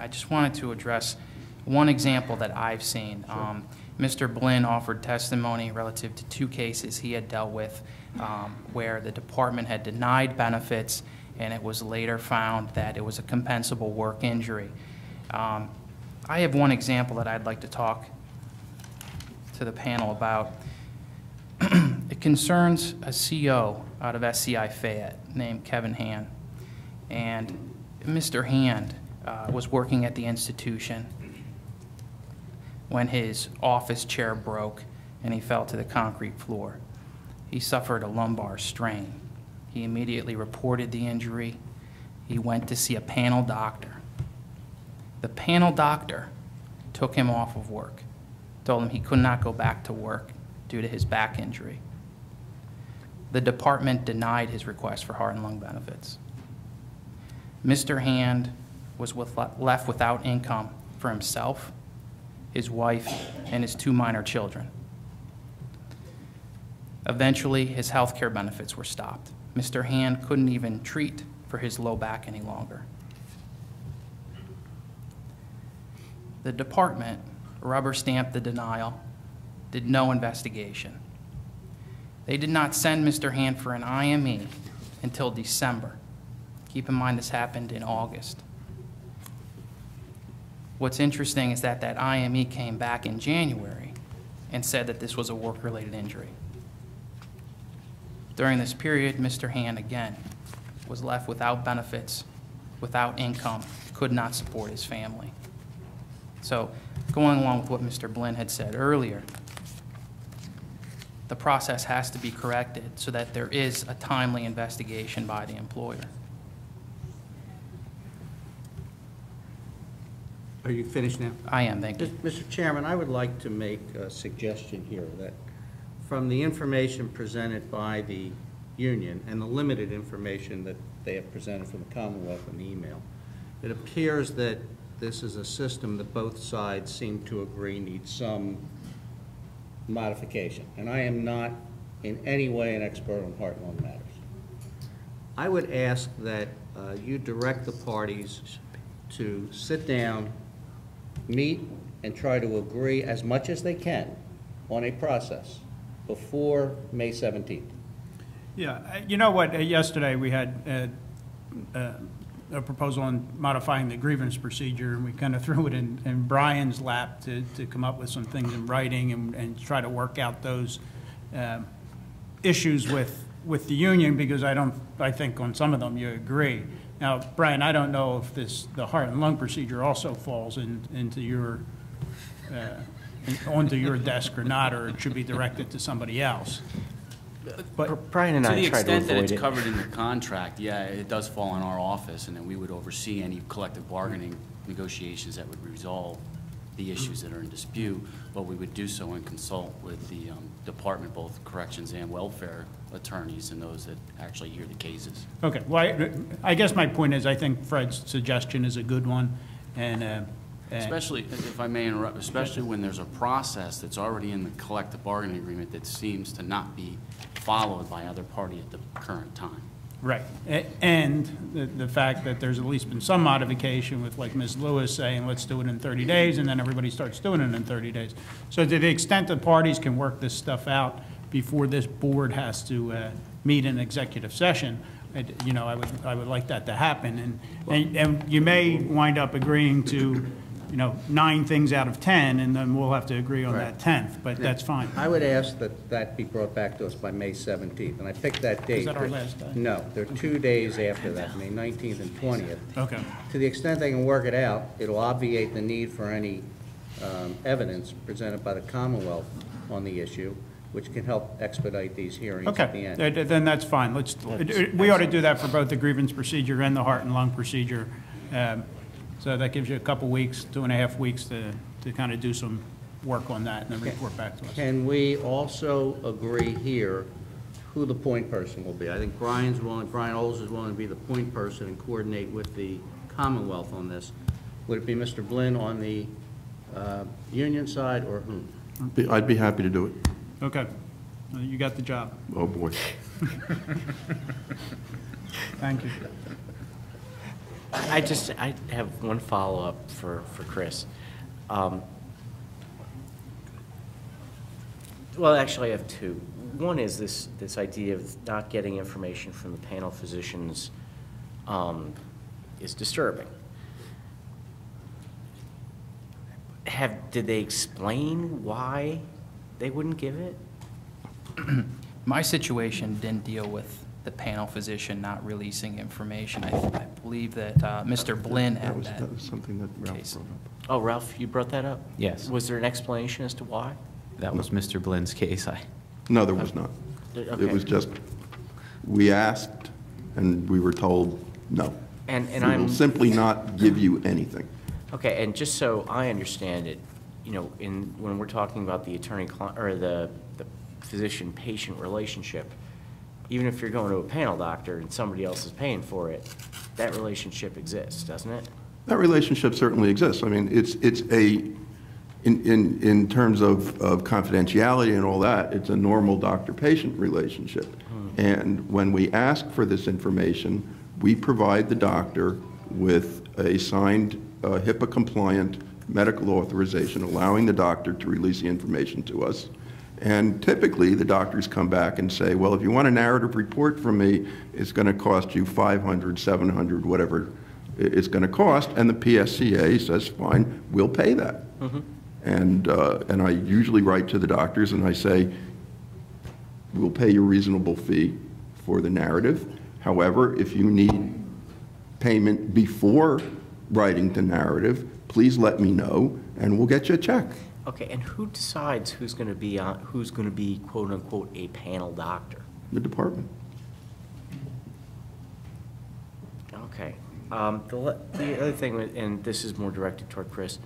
I just wanted to address one example that I've seen. Sure. Mr. Blinn offered testimony relative to 2 cases he had dealt with where the department had denied benefits, and it was later found that it was a compensable work injury. I have one example that I'd like to talk to the panel about. It concerns a CO out of SCI Fayette named Kevin Hand. And Mr. Hand was working at the institution when his office chair broke and he fell to the concrete floor. He suffered a lumbar strain. He immediately reported the injury. He went to see a panel doctor. The panel doctor took him off of work, told him he could not go back to work due to his back injury. The department denied his request for heart and lung benefits. Mr. Hand was left without income for himself, his wife, and his 2 minor children. Eventually, his health care benefits were stopped. Mr. Hand couldn't even treat for his low back any longer. The department rubber-stamped the denial, did no investigation. They did not send Mr. Hand for an IME until December. Keep in mind this happened in August. What's interesting is that that IME came back in January and said that this was a work-related injury. During this period, Mr. Hand, again, was left without benefits, without income, could not support his family. So, going along with what Mr. Blinn had said earlier, the process has to be corrected so that there is a timely investigation by the employer. Are you finished now? I am, thank you. Mr. Chairman, I would like to make a suggestion here that from the information presented by the union and the limited information that they have presented from the Commonwealth in the email, it appears that this is a system that both sides seem to agree needs some modification. And I am not in any way an expert on heart and lung matters. I would ask that you direct the parties to sit down, meet, and try to agree as much as they can on a process before May 17th. Yeah, you know what, yesterday we had a proposal on modifying the grievance procedure, and we kind of threw it in Brian's lap to come up with some things in writing and try to work out those issues with the union, because I think on some of them you agree. Now, Brian, I don't know if the heart and lung procedure also falls into your onto your desk or not, or it should be directed to somebody else. But Brian and I try to avoid it. To the extent that it's covered in the contract, yeah, it does fall in our office, and then we would oversee any collective bargaining negotiations that would resolve the issues that are in dispute, but we would do so and consult with the department, both corrections and welfare attorneys and those that actually hear the cases. Okay, well, I guess my point is I think Fred's suggestion is a good one, and especially, if I may interrupt, especially when there's a process that's already in the collective bargaining agreement that seems to not be followed by either party at the current time. Right, and the fact that there's at least been some modification with, like Ms. Lewis saying, let's do it in 30 days, and then everybody starts doing it in 30 days. So to the extent that parties can work this stuff out before this board has to meet in executive session, you know, I would like that to happen. And you may wind up agreeing to, you know, 9 things out of 10, and then we'll have to agree on that 10th, but that's fine. I would ask that that be brought back to us by May 17th, and I picked that date. Is that our last day? No, there are 2 days after that, May 19th and 20th. Okay. To the extent they can work it out, it'll obviate the need for any evidence presented by the Commonwealth on the issue, which can help expedite these hearings at the end. Okay, then that's fine. We ought to do that for both the grievance procedure and the heart and lung procedure. So that gives you a couple weeks, 2.5 weeks to kind of do some work on that and then report back to us. Can we also agree here who the point person will be? I think Brian Olds is willing to be the point person and coordinate with the Commonwealth on this. Would it be Mr. Blinn on the union side, or whom? I'd be happy to do it. Okay. You got the job. Oh, boy. Thank you. I have one follow-up for Chris. Well, actually, I have two. One is this idea of not getting information from the panel physicians is disturbing. Did they explain why they wouldn't give it? My situation didn't deal with the panel physician not releasing information. I believe that Mr. Blinn had that. That was something that Ralph case. brought up. Oh, Ralph, you brought that up? Yes. Was there an explanation as to why? That was Mr. Blinn's case. No, there was not. Okay. It was just, we asked, and we were told, no. And We I'm will simply not give you anything. Okay, and just so I understand it, you know, when we're talking about the or the physician-patient relationship, even if you're going to a panel doctor and somebody else is paying for it, that relationship exists, doesn't it? That relationship certainly exists. I mean, it's in terms of confidentiality and all that, it's a normal doctor-patient relationship. And when we ask for this information, we provide the doctor with a signed HIPAA-compliant medical authorization allowing the doctor to release the information to us. And typically, the doctors come back and say, well, if you want a narrative report from me, it's going to cost you $500, $700, whatever it's going to cost. And the PSCA says, fine, we'll pay that. And I usually write to the doctors and I say, we'll pay you a reasonable fee for the narrative. However, if you need payment before writing the narrative, please let me know and we'll get you a check. Okay, and who decides who's going to be quote unquote a panel doctor? The department. Okay. The other thing, and this is more directed toward Chris,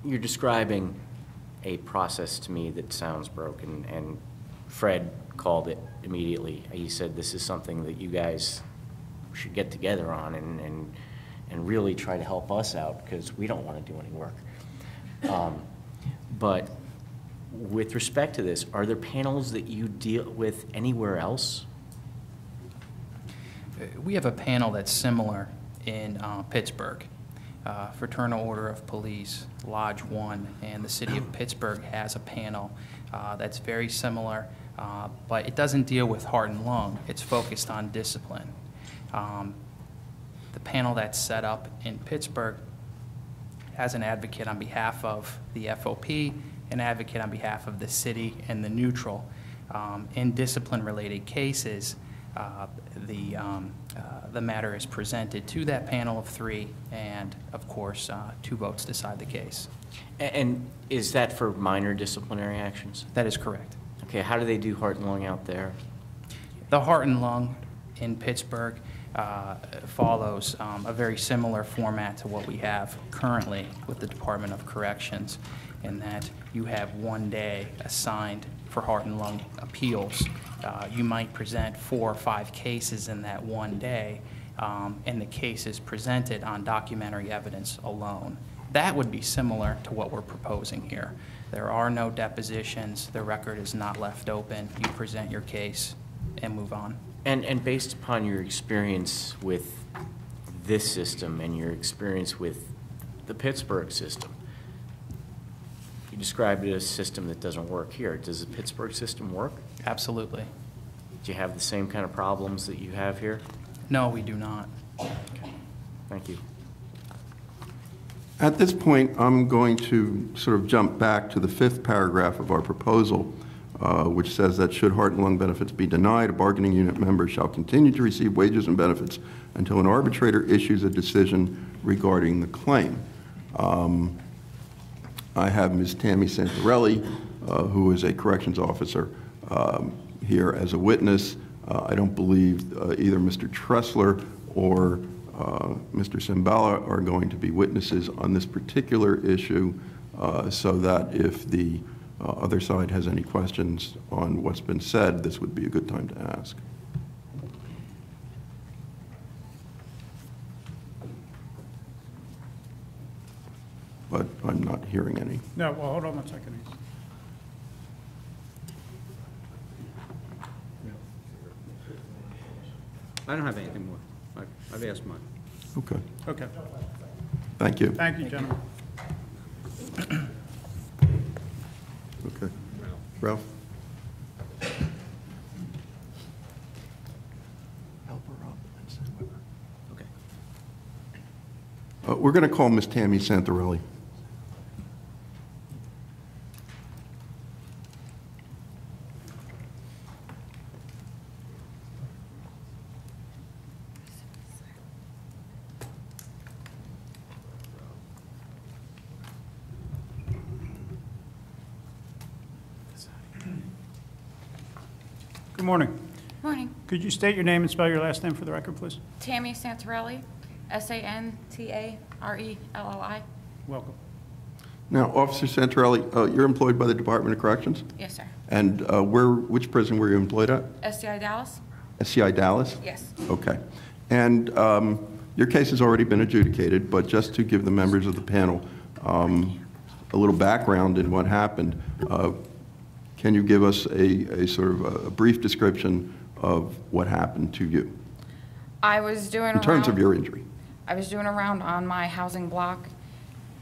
you're describing a process to me that sounds broken, and Fred called it immediately. He said this is something that you guys should get together on and really try to help us out because we don't want to do any work. But with respect to this, are there panels that you deal with anywhere else? We have a panel that's similar in Pittsburgh. Fraternal Order of Police, Lodge 1, and the city of Pittsburgh has a panel that's very similar, but it doesn't deal with heart and lung. It's focused on discipline. The panel that's set up in Pittsburgh has an advocate on behalf of the FOP, an advocate on behalf of the city, and the neutral. In discipline-related cases, the matter is presented to that panel of 3, and of course, 2 votes decide the case. And is that for minor disciplinary actions? That is correct. Okay, how do they do heart and lung out there? The heart and lung in Pittsburgh follows a very similar format to what we have currently with the Department of Corrections, in that you have 1 day assigned for heart and lung appeals. You might present 4 or 5 cases in that 1 day, and the case is presented on documentary evidence alone. That would be similar to what we're proposing here. There are no depositions. The record is not left open. You present your case and move on. And based upon your experience with this system and your experience with the Pittsburgh system, you described it as a system that doesn't work here. Does the Pittsburgh system work? Absolutely. Do you have the same kind of problems that you have here? No, we do not. Okay. Thank you. At this point, I'm going to sort of jump back to the 5th paragraph of our proposal, which says that should heart and lung benefits be denied, a bargaining unit member shall continue to receive wages and benefits until an arbitrator issues a decision regarding the claim. I have Ms. Tammy Santarelli, who is a corrections officer, here as a witness. I don't believe either Mr. Tressler or Mr. Simbala are going to be witnesses on this particular issue, so that if the other side has any questions on what's been said, this would be a good time to ask. But I'm not hearing any. No, well, hold on one second. I don't have anything more. I've asked mine. Okay, Okay. thank you. Thank you, gentlemen. Okay. Ralph? Help her up and sit with her. Okay. We're going to call Miss Tammy Santarelli. Good morning. Morning. Could you state your name and spell your last name for the record, please? Tammy Santarelli, Santarelli. Welcome. Now, Officer Santarelli, you're employed by the Department of Corrections? Yes, sir. And which prison were you employed at? SCI Dallas? SCI Dallas? Yes. Okay. And your case has already been adjudicated, but just to give the members of the panel a little background in what happened, can you give us a sort of a brief description of what happened to you I was doing in terms of your injury? I was doing around on my housing block.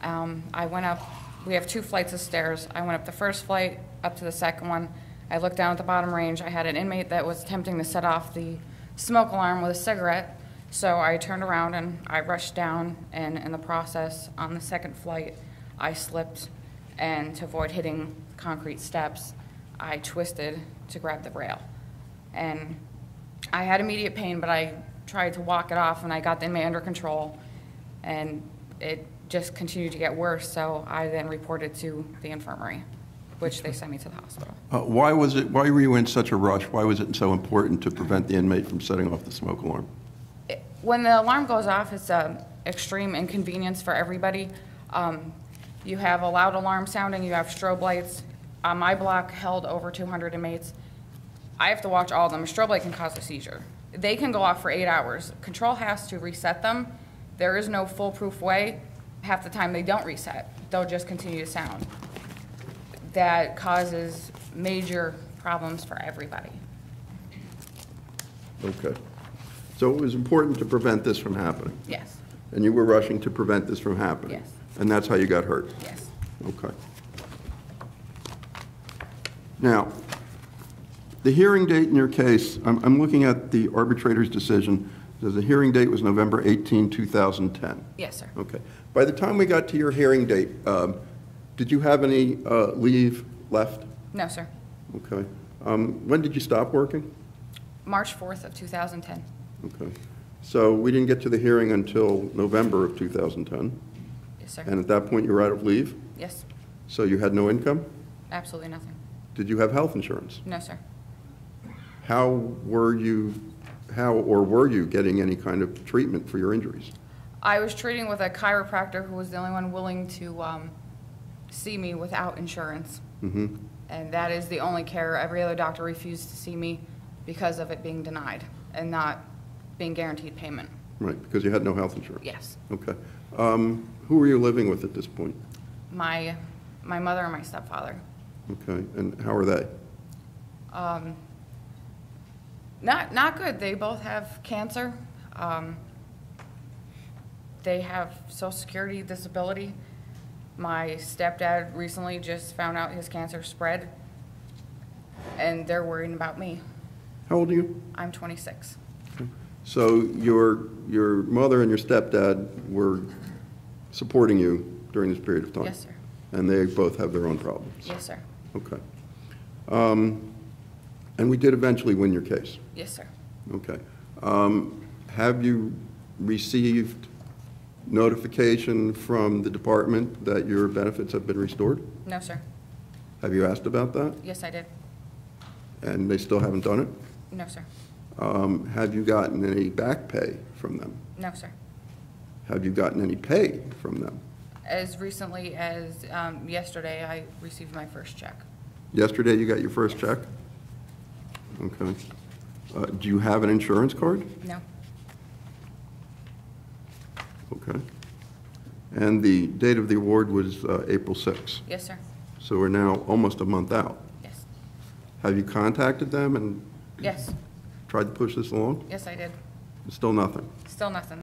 I went up, we have 2 flights of stairs. I went up the first flight, up to the second one. I looked down at the bottom range. I had an inmate that was attempting to set off the smoke alarm with a cigarette. So I turned around and I rushed down, and in the process, on the second flight, I slipped, and to avoid hitting concrete steps, I twisted to grab the rail. And I had immediate pain, but I tried to walk it off, and I got the inmate under control, and it just continued to get worse, so I then reported to the infirmary, which they sent me to the hospital. Why were you in such a rush? Why was it so important to prevent the inmate from setting off the smoke alarm? When the alarm goes off, it's an extreme inconvenience for everybody. You have a loud alarm sounding, you have strobe lights. My block held over 200 inmates. I have to watch all of them. A strobe light can cause a seizure. They can go off for 8 hours. Control has to reset them. There is no foolproof way. Half the time they don't reset. They'll just continue to sound. That causes major problems for everybody. Okay. So it was important to prevent this from happening? Yes. And you were rushing to prevent this from happening? Yes. And that's how you got hurt? Yes. Okay. Now, the hearing date in your case, I'm looking at the arbitrator's decision. The hearing date was November 18, 2010. Yes, sir. Okay. By the time we got to your hearing date, did you have any leave left? No, sir. Okay. When did you stop working? March 4th of 2010. Okay. So we didn't get to the hearing until November of 2010. Yes, sir. And at that point, you were out of leave? Yes. So you had no income? Absolutely nothing. Did you have health insurance? No, sir. How or were you getting any kind of treatment for your injuries? I was treating with a chiropractor who was the only one willing to see me without insurance. Mm-hmm. And that is the only care. Every other doctor refused to see me because of it being denied and not being guaranteed payment. Right, because you had no health insurance? Yes. Okay. Who were you living with at this point? My mother and my stepfather. Okay, and how are they? Not good. They both have cancer. They have Social Security disability. My stepdad recently just found out his cancer spread, and they're worrying about me. How old are you? I'm 26. So your mother and your stepdad were supporting you during this period of time? Yes, sir. And they both have their own problems? Yes, sir. Okay. And we did eventually win your case? Yes, sir. Okay. Have you received notification from the department that your benefits have been restored? No, sir. Have you asked about that? Yes, I did. And they still haven't done it? No, sir. Have you gotten any back pay from them? No, sir. Have you gotten any pay from them? As recently as yesterday, I received my first check. Yesterday you got your first check? Okay. Do you have an insurance card? No. Okay. And the date of the award was April 6th. Yes, sir. So we're now almost a month out. Yes. Have you contacted them and Yes. tried to push this along? Yes, I did. Still nothing. Still nothing.